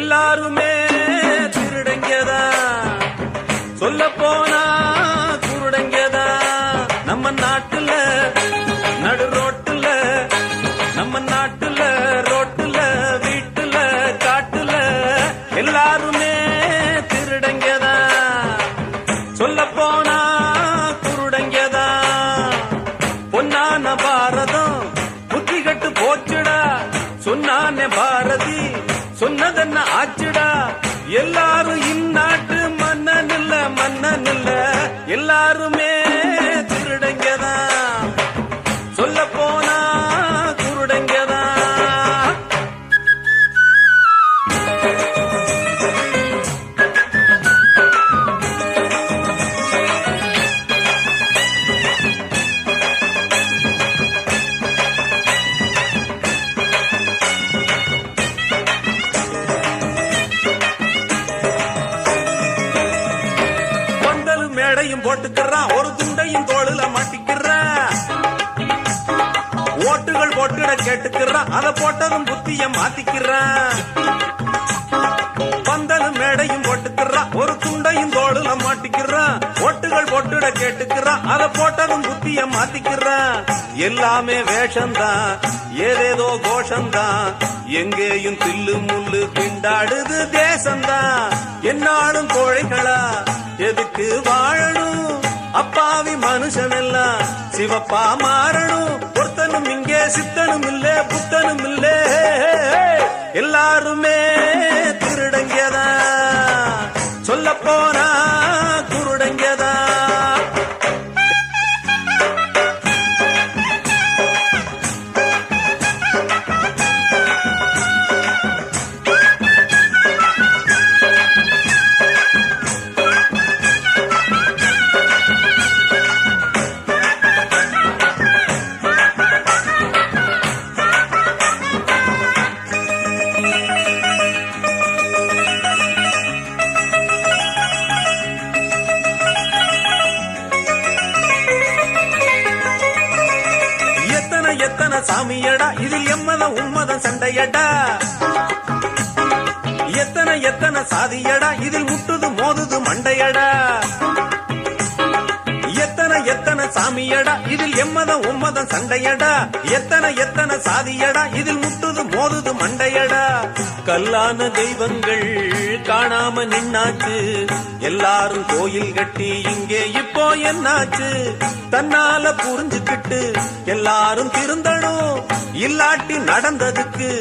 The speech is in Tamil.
எல்லாருமே திருடங்கதா, சொல்ல போனா குருடங்கதா. நம்ம நாட்டுல நடு ரோட்டுல, நம்ம நாட்டுல ரோட்டுல, வீட்டுல காட்டுல எல்லாருமே திருடங்கதா, சொல்ல போனா குருடங்கதா. பொன்னான பாரதம் புத்தி கட்டு போச்சுடா, சொன்னானே பாரதி சொன்னதென்ன ஆச்சுடா. எல்லாரும் இந்நாட்டு மன்னன் இல்ல, மன்னன் இல்ல, எல்லாருமே திருடங்கதா, சொல்ல போனா குருடங்கதா. மேடையும் போட்டுக்கிறான், ஒரு துண்டையும் தோளுல மாட்டிக்கிறான். ஓட்டுகள் போட்டுட கேட்டுக்கிறான், அதை போட்டதும் புத்திய மாத்திக்கிறான். பந்தலும் மேடையும் போட்டுக்கிறான், ஒரு துண்டையும் தோளுல மாட்டிக்கிறான். ஓட்டுகள் போட்டுட கேட்டுக்கிறான், அதை போட்டதும் புத்திய மாத்திக்கிறான். எல்லாமே வேஷம்தான், ஏதேதோ கோஷம்தான், எங்கேயும் தில்லு முள்ளு திண்டாடுது தேசம்தான். என்னாலும் கோழைகளா எதுக்கு வாழணும், அப்பாவி மனுஷன் எல்லாம் சிவப்பா மாறணும். ஒருத்தனும் இங்கே சித்தனும் இல்ல, புத்தனும் இல்ல, எல்லாருமே திருடங்கதா, சொல்ல போனா குருடங்கதா. எத்தனை சாமியடா இதில் எம்மதம் உம்மதம் சண்டையடா. எத்தனை சாதியடா இதில் முட்டுது மோதுது மண்டையடா. எத்தனை சாமியடா இதில் எம்மதம் உம்மதம் சண்டையடா. எத்தனை சாதியடா இதில் முட்டுது மோதுது மண்டையடா. கல்லான தெய்வங்கள் காணாம நின்னாச்சு, எல்லாரும் கோயில் கட்டி இங்கே இப்போ என்னாச்சு. தன்னால புரிஞ்சுக்கிட்டு எல்லாரும் திருந்தணும், இல்லாட்டி நடந்ததுக்கு